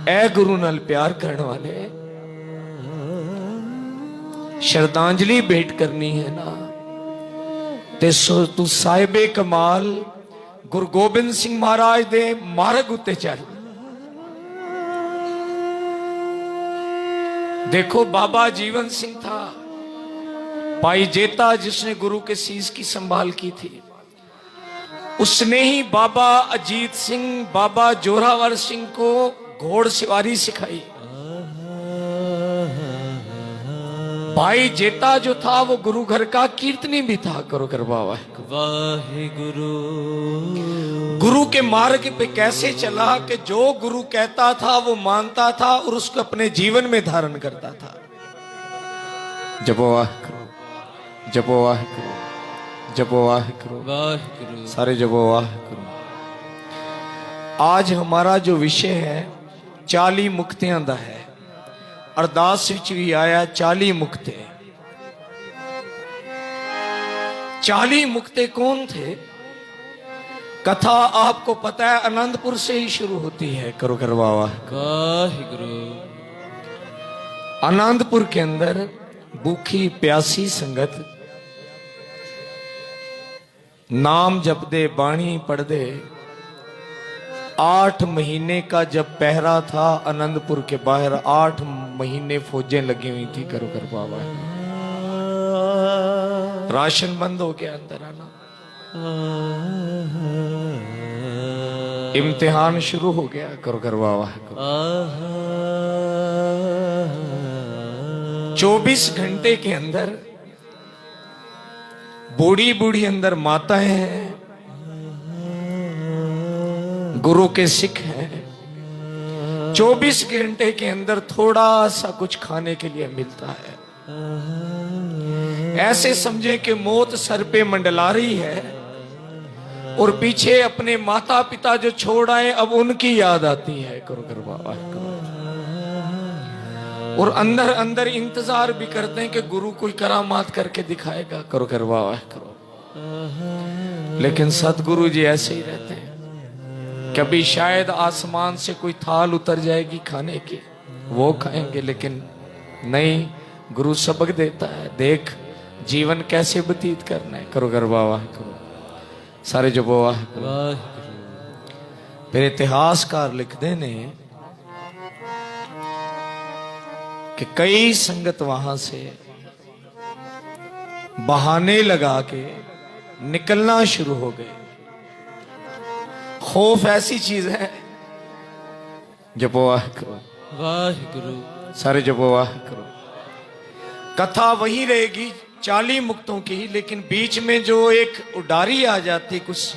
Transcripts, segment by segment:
ए गुरु नाल प्यार करने वाले, श्रद्धांजलि भेंट करनी है ना ते सो तू साहिबे कमाल गुरु गोबिंद सिंह महाराज दे मार्ग उत्ते चल। देखो बाबा जीवन सिंह था, भाई जेता जिसने गुरु के शीश की संभाल की थी, उसने ही बाबा अजीत सिंह, बाबा जोरावर सिंह को घोड़ सवारी सिखाई। भाई जेता जो था वो गुरु घर का कीर्तनी भी था। करो कर बाबा वाहे गुरु। गुरु के मार्ग पे कैसे चला कि जो गुरु कहता था वो मानता था और उसको अपने जीवन में धारण करता था। जपो वाह करो, जपो वाह करो, जपो वाह करो, वाह करो, सारे जपो वाह करो। आज हमारा जो विषय है 40 मुक्तियां दा है। अरदास विच भी आया 40 मुक्ते। 40 मुक्ते कौन थे? कथा आपको पता है आनंदपुर से ही शुरू होती है। करो करवावा गुरु। आनंदपुर के अंदर भूखी प्यासी संगत नाम जप दे, बाणी पढ़ दे। 8 महीने का जब पहरा था आनंदपुर के बाहर, 8 महीने फौजें लगी हुई थी। करो कर बाबा, राशन बंद हो गया, अंदर आना, इम्तिहान शुरू हो गया। करो कर बाबा, 24 घंटे के अंदर बूढ़ी बूढ़ी अंदर माताएं हैं, गुरु के सिख हैं। 24 घंटे के अंदर थोड़ा सा कुछ खाने के लिए मिलता है। ऐसे समझे कि मौत सर पे मंडला रही है और पीछे अपने माता पिता जो छोड़ आए अब उनकी याद आती है। करो कर बाबा करो। और अंदर अंदर इंतजार भी करते हैं कि गुरु कोई करामात करके दिखाएगा। करो कर बाबा करो। लेकिन सतगुरु जी ऐसे ही रहते हैं। कभी शायद आसमान से कोई थाल उतर जाएगी खाने की, वो खाएंगे, लेकिन नहीं, गुरु सबक देता है, देख जीवन कैसे व्यतीत करना है। करो कर बाबा करो, सारे जो बाबा करो। फिर इतिहासकार लिखते ने कि कई संगत वहां से बहाने लगा के निकलना शुरू हो गए। खौफ ऐसी चीज है। जपो वाह करो, वाहिगुरु, सारे जपो वाह करो। कथा वही रहेगी 40 मुक्तों की, लेकिन बीच में जो एक उडारी आ जाती, कुछ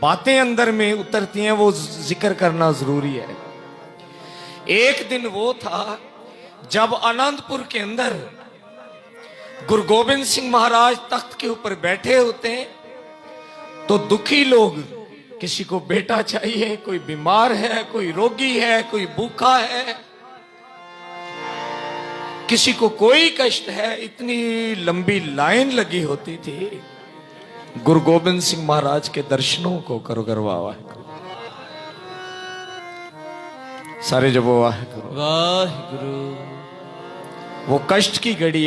बातें अंदर में उतरती हैं, वो जिक्र करना जरूरी है। एक दिन वो था जब आनंदपुर के अंदर गुरु गोबिंद सिंह महाराज तख्त के ऊपर बैठे होते हैं, तो दुखी लोग, किसी को बेटा चाहिए, कोई बीमार है, कोई रोगी है, कोई भूखा है, किसी को कोई कष्ट है, इतनी लंबी लाइन लगी होती थी गुरु गोबिंद सिंह महाराज के दर्शनों को। करो करवावा सारे जब वाह करो, वाहिगुरु। वो कष्ट की घड़ी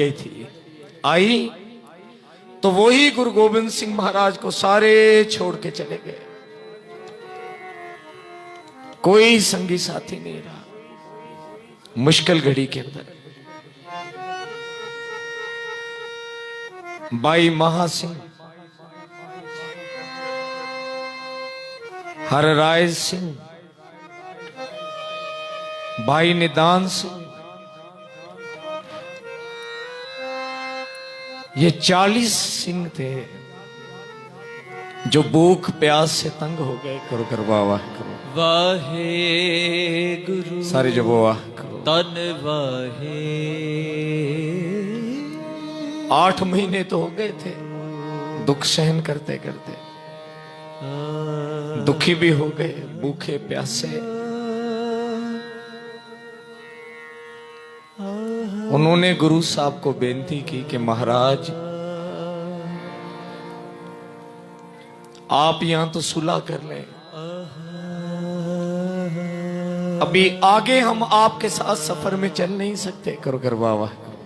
आई तो वही गुरु गोबिंद सिंह महाराज को सारे छोड़ के चले गए। कोई संगी साथी नहीं रहा मुश्किल घड़ी के अंदर। भाई महासिंह, हरराय सिंह, भाई निदान सिंह, ये 40 सिंह थे जो भूख प्यास से तंग हो गए। करो कर वाह करो, वाहे गुरु, सारे जब वाह करो, तन वाहे। 8 महीने तो हो गए थे दुख सहन करते करते, दुखी भी हो गए, भूखे प्यासे। उन्होंने गुरु साहब को बेनती की कि महाराज आप यहां तो सुलह कर लें, अभी आगे हम आपके साथ सफर में चल नहीं सकते। करो कर वाह करो,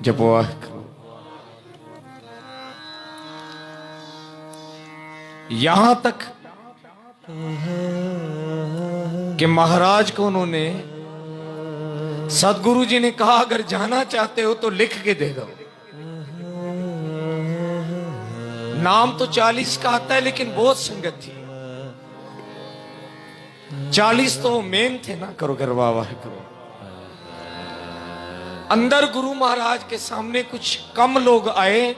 जब वाह करो। यहां तक कि महाराज को उन्होंने, सदगुरु जी ने कहा अगर जाना चाहते हो तो लिख के दे दो। नाम तो 40 का आता है लेकिन बहुत संगत थी। 40 तो मेन थे ना। करो कर वाह करो। अंदर गुरु महाराज के सामने कुछ कम लोग आए।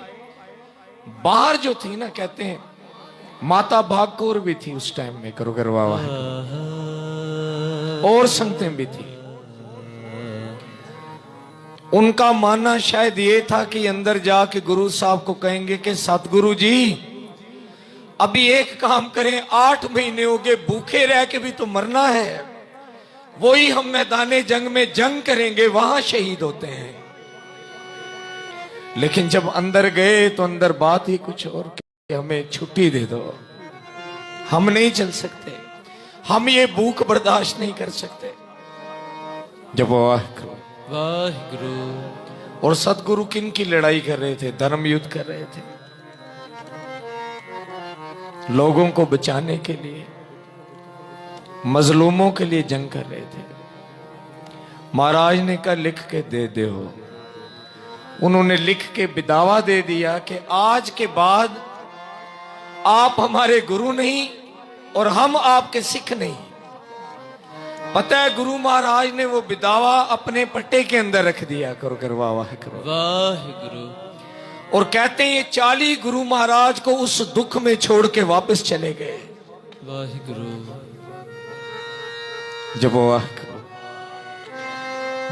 बाहर जो थी ना, कहते हैं माता भागकौर भी थी उस टाइम में। करो कर वाह और संगतें भी थी। उनका मानना शायद ये था कि अंदर जाके गुरु साहब को कहेंगे कि सतगुरु जी अभी एक काम करें, 8 महीने हो गए, भूखे रह के भी तो मरना है, वही हम मैदाने जंग में जंग करेंगे, वहां शहीद होते हैं। लेकिन जब अंदर गए तो अंदर बात ही कुछ और, कि हमें छुट्टी दे दो, हम नहीं चल सकते, हम ये भूख बर्दाश्त नहीं कर सकते। जब वाहिगुरु। और सतगुरु किन की लड़ाई कर रहे थे? धर्म युद्ध कर रहे थे, लोगों को बचाने के लिए, मजलूमों के लिए जंग कर रहे थे। महाराज ने कहा लिख के दे दो। उन्होंने लिख के बिदावा दे दिया कि आज के बाद आप हमारे गुरु नहीं और हम आपके सिख नहीं। पता है गुरु महाराज ने वो बिदावा अपने पट्टे के अंदर रख दिया। करो कर वाह करो वाहिगुरु। और कहते हैं ये 40 गुरु महाराज को उस दुख में छोड़ के वापस चले गए। वाहिगुरु। जब वाह करो।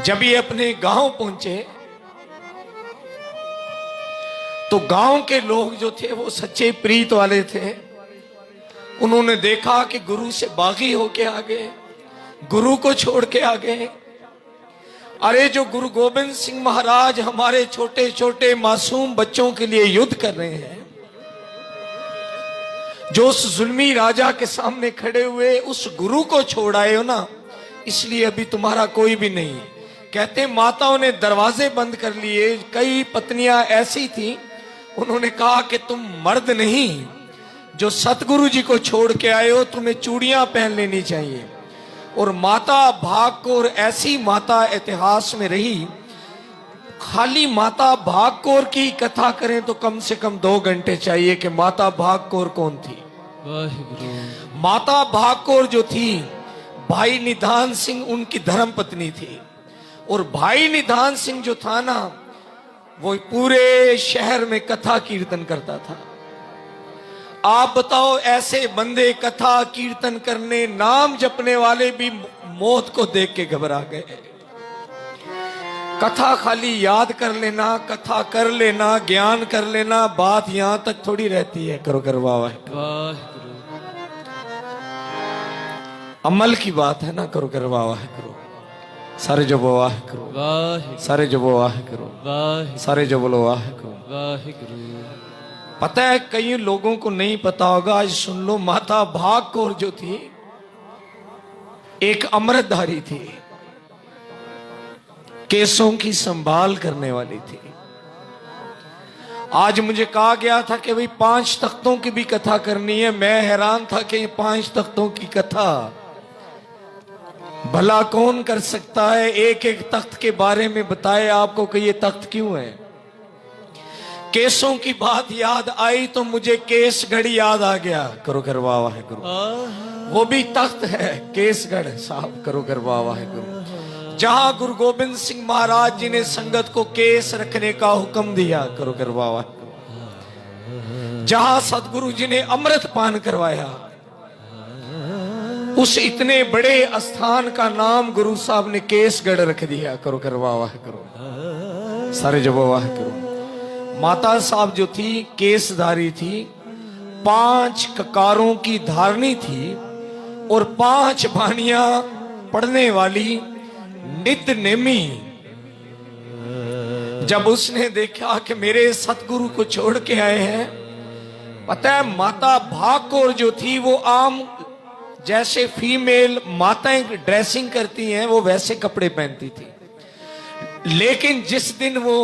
जब ये अपने गांव पहुंचे तो गांव के लोग जो थे वो सच्चे प्रीत वाले थे। उन्होंने देखा कि गुरु से बागी होके आ गए, गुरु को छोड़ के आ गए। अरे जो गुरु गोविंद सिंह महाराज हमारे छोटे छोटे मासूम बच्चों के लिए युद्ध कर रहे हैं, जो उस जुल्मी राजा के सामने खड़े हुए उस गुरु को छोड़ आए हो ना, इसलिए अभी तुम्हारा कोई भी नहीं। कहते माताओं ने दरवाजे बंद कर लिए। कई पत्नियां ऐसी थी, उन्होंने कहा कि तुम मर्द नहीं, जो सतगुरु जी को छोड़ के आए हो, तुम्हें चूड़ियां पहन लेनी चाहिए। और माता भागकौर ऐसी माता इतिहास में रही। खाली माता भागकौर की कथा करें तो कम से कम 2 घंटे चाहिए कि माता भागकौर कौन थी। माता भागकौर जो थी, भाई निधान सिंह उनकी धर्म पत्नी थी। और भाई निधान सिंह जो था ना, वो पूरे शहर में कथा कीर्तन करता था। आप बताओ, ऐसे बंदे कथा कीर्तन करने, नाम जपने वाले भी मौत को देख के घबरा गए। कथा खाली याद कर लेना, कथा कर लेना, ज्ञान कर लेना, बात यहां तक थोड़ी रहती है। करो कर वाह अमल की बात है ना। करो कर वाह करो। सारे जो वाह करो, सारे जो वाह करो, सारे जो बोलो वाह करो वाहिगुरु। पता है कई लोगों को नहीं पता होगा, आज सुन लो। माता भागकौर जो थी एक अमृतधारी थी, केसों की संभाल करने वाली थी। आज मुझे कहा गया था कि भाई 5 तख्तों की भी कथा करनी है। मैं हैरान था कि 5 तख्तों की कथा भला कौन कर सकता है? एक एक तख्त के बारे में बताए आपको कि ये तख्त क्यों है। केसों की बात याद आई तो मुझे केसगढ़ याद आ गया। करो कर वाह करो। वो भी तख्त है केसगढ़ साहब। करो कर वाह करो। जहां गुरु गोविंद सिंह महाराज जी ने संगत को केस रखने का हुक्म दिया। करो कर वाह करो। जहां सतगुरु जी ने अमृत पान करवाया, उस इतने बड़े स्थान का नाम गुरु साहब ने केसगढ़ रख दिया। करो कर वाह करो। सारे जब वाह करो। माता साहब जो थी केसधारी थी, 5 ककारों की धारणी थी और 5 बानियां पढ़ने वाली नित्य नेमी। जब उसने देखा कि मेरे सतगुरु को छोड़ के आए हैं, पता है माता भागकौर जो थी वो आम जैसे फीमेल माताएं ड्रेसिंग करती हैं वो वैसे कपड़े पहनती थी। लेकिन जिस दिन वो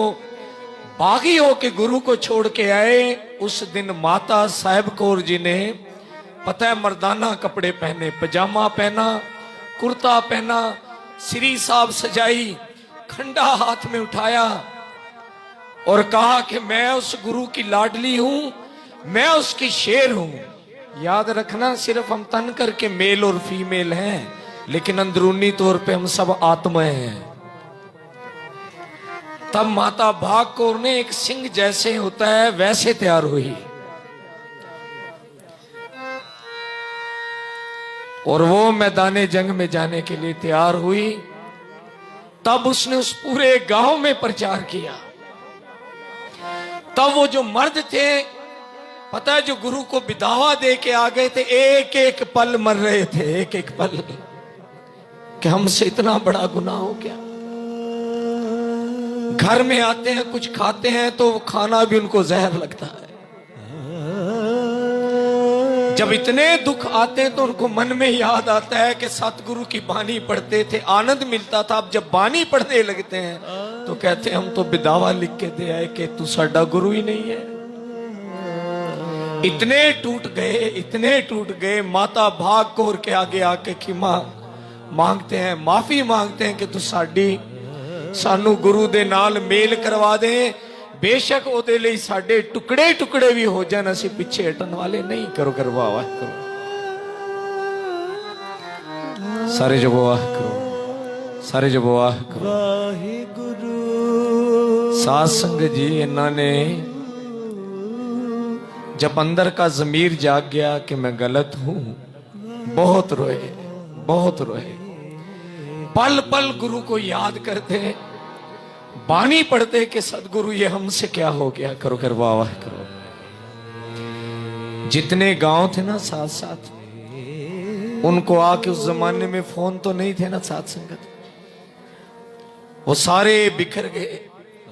बागी होके गुरु को छोड़ के आए, उस दिन माता साहिब कौर जी ने पता है मर्दाना कपड़े पहने, पजामा पहना, कुर्ता पहना, श्री साहब सजाई, खंडा हाथ में उठाया और कहा कि मैं उस गुरु की लाडली हूं, मैं उसकी शेर हूं। याद रखना, सिर्फ हम तन करके मेल और फीमेल हैं, लेकिन अंदरूनी तौर पे हम सब आत्माएं हैं। तब माता भाग कौर ने एक सिंह जैसे होता है वैसे तैयार हुई और वो मैदाने जंग में जाने के लिए तैयार हुई। तब उसने उस पूरे गांव में प्रचार किया। तब वो जो मर्द थे पता है, जो गुरु को बिदावा दे के आ गए थे, एक एक पल मर रहे थे, एक एक पल कि हमसे इतना बड़ा गुनाह हो गया। घर में आते हैं, कुछ खाते हैं तो खाना भी उनको जहर लगता है। जब इतने दुख आते हैं तो उनको मन में याद आता है कि सतगुरु की बानी पढ़ते थे, आनंद मिलता था। अब जब बानी पढ़ने लगते हैं तो कहते हैं हम तो बिदावा लिख के दे आए कि तू साडा गुरु ही नहीं है। इतने टूट गए, इतने टूट गए। माता भाग कौर के आगे आके खिमा मांगते हैं, माफी मांगते हैं कि तू सानू गुरु दे नाल मेल करवा दे। बेशक ओदे लई साडे टुकड़े टुकड़े भी हो जान, असी पिछे हटन वाले नहीं। करो करवावा करो, सारे जबो वाह करो, सारे जबो वाह करो। साध संगत जी, इन्होंने जब अंदर का जमीर जाग गया कि मैं गलत हूं, बहुत रोए, बहुत रोए। पल पल गुरु को याद करते, बानी पढ़ते कि सदगुरु ये हमसे क्या हो गया। करो करवावा करो। जितने गांव थे ना साथ साथ, उनको आके, उस जमाने में फोन तो नहीं थे ना साथ संगत, वो सारे बिखर गए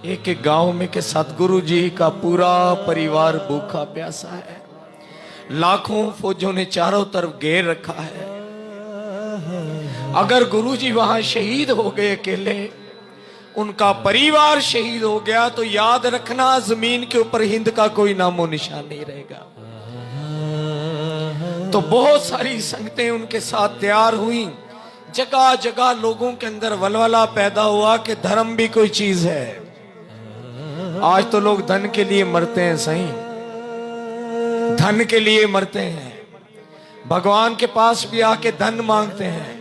एक एक गांव में कि सतगुरु जी का पूरा परिवार भूखा प्यासा है। लाखों फौजों ने चारों तरफ घेर रखा है। अगर गुरु जी वहां शहीद हो गए अकेले, उनका परिवार शहीद हो गया, तो याद रखना जमीन के ऊपर हिंद का कोई नामो निशान नहीं रहेगा। तो बहुत सारी संगतें उनके साथ तैयार हुई। जगह जगह लोगों के अंदर वलवला पैदा हुआ कि धर्म भी कोई चीज है। आज तो लोग धन के लिए मरते हैं, सही धन के लिए मरते हैं। भगवान के पास भी आके धन मांगते हैं।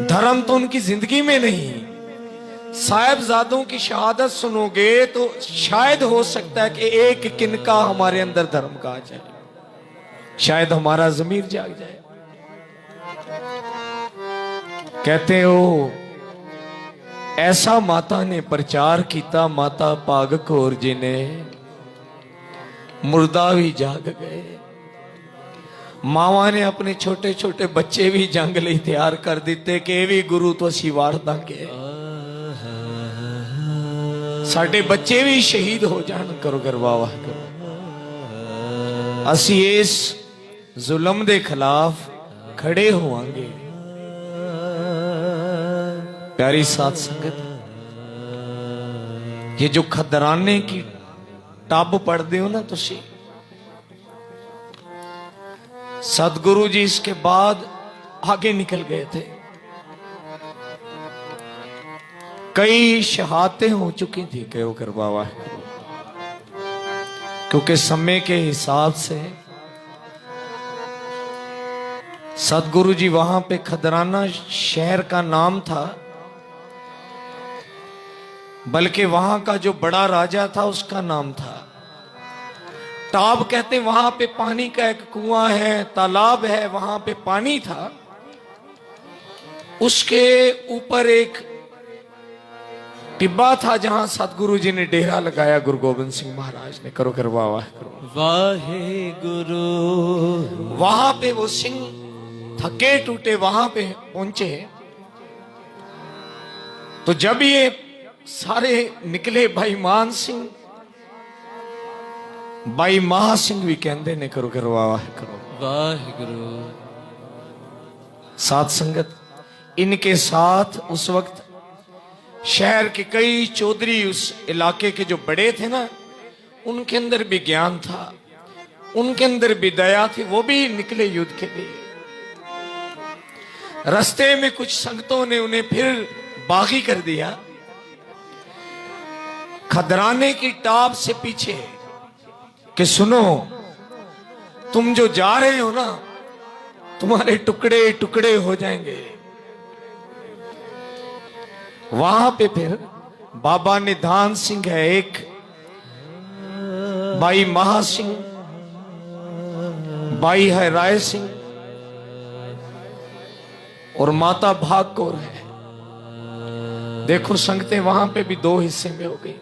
धर्म तो उनकी जिंदगी में नहीं। साहिबजादों की शहादत सुनोगे तो शायद हो सकता है कि एक किनका हमारे अंदर धर्म का आ जाए, शायद हमारा ज़मीर जाग जाए। कहते हो ऐसा माता ने प्रचार किया, माता भाग कौर जी ने, मुर्दा भी जाग गए। मावा ने अपने छोटे छोटे बच्चे भी जंग लिए तैयार कर दिते कि ये भी गुरु तो असी वार दांगे, साडे बच्चे भी शहीद हो जान। करो करवावा करो। असी इस जुल्म दे खिलाफ खड़े होवांगे। प्यारी साथ संगत, ये जो खदराने की टब पढ़ते हो ना तुसी, सतगुरु जी इसके बाद आगे निकल गए थे। कई शहादतें हो चुकी थी। क्यों करवावा, क्योंकि समय के हिसाब से सतगुरु जी वहां पे, खदराना शहर का नाम था, बल्कि वहां का जो बड़ा राजा था उसका नाम था। ताब कहते वहां पे पानी का एक कुआं है, तालाब है, वहां पे पानी था। उसके ऊपर एक टिब्बा था जहां सतगुरु जी ने डेरा लगाया, गुरु गोबिंद सिंह महाराज ने। करो करवावा करो। वाहे गुरु। वहां पे वो सिंह थके टूटे वहां पे पहुंचे। तो जब ये सारे निकले, भाई मान सिंह, भाई महा सिंह भी कहते ने, करो करवावा करो। वाहिगुरु। साथ संगत, इनके साथ उस वक्त शहर के कई चौधरी, उस इलाके के जो बड़े थे ना, उनके अंदर भी ज्ञान था, उनके अंदर भी दया थी, वो भी निकले युद्ध के लिए। रास्ते में कुछ संगतों ने उन्हें फिर बागी कर दिया, खदराने की टाप से पीछे कि सुनो, तुम जो जा रहे हो ना, तुम्हारे टुकड़े टुकड़े हो जाएंगे। वहां पे फिर बाबा निधान सिंह है एक, भाई महा सिंह, भाई है राय सिंह और माता भाग कौर है। देखो संगतें वहां पे भी दो हिस्से में हो गई।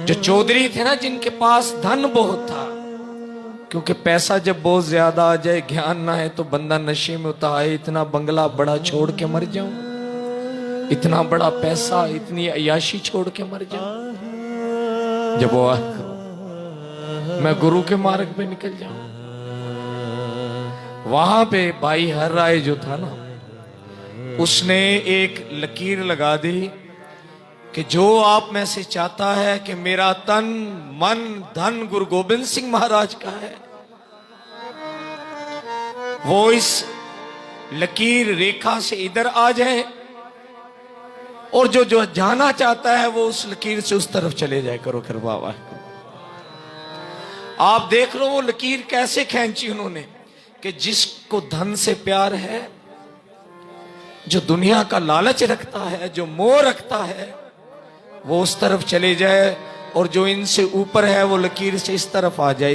जो चौधरी थे ना, जिनके पास धन बहुत था, क्योंकि पैसा जब बहुत ज्यादा आ जाए, ज्ञान ना है, तो बंदा नशे में होता है, इतना बंगला बड़ा छोड़ के मर जाऊं, इतना बड़ा पैसा, इतनी अयाशी छोड़ के मर जाऊं, जब वो मैं गुरु के मार्ग पे निकल जाऊं। वहां पे भाई हर राय जो था ना, उसने एक लकीर लगा दी कि जो आप में से चाहता है कि मेरा तन मन धन गुरु गोबिंद सिंह महाराज का है, वो इस लकीर रेखा से इधर आ जाए, और जो जो जाना चाहता है वो उस लकीर से उस तरफ चले जाए। करो कर बाबा। आप देख लो वो लकीर कैसे खींची उन्होंने, कि जिसको धन से प्यार है, जो दुनिया का लालच रखता है, जो मोह रखता है, वो उस तरफ चले जाए, और जो इनसे ऊपर है वो लकीर से इस तरफ आ जाए।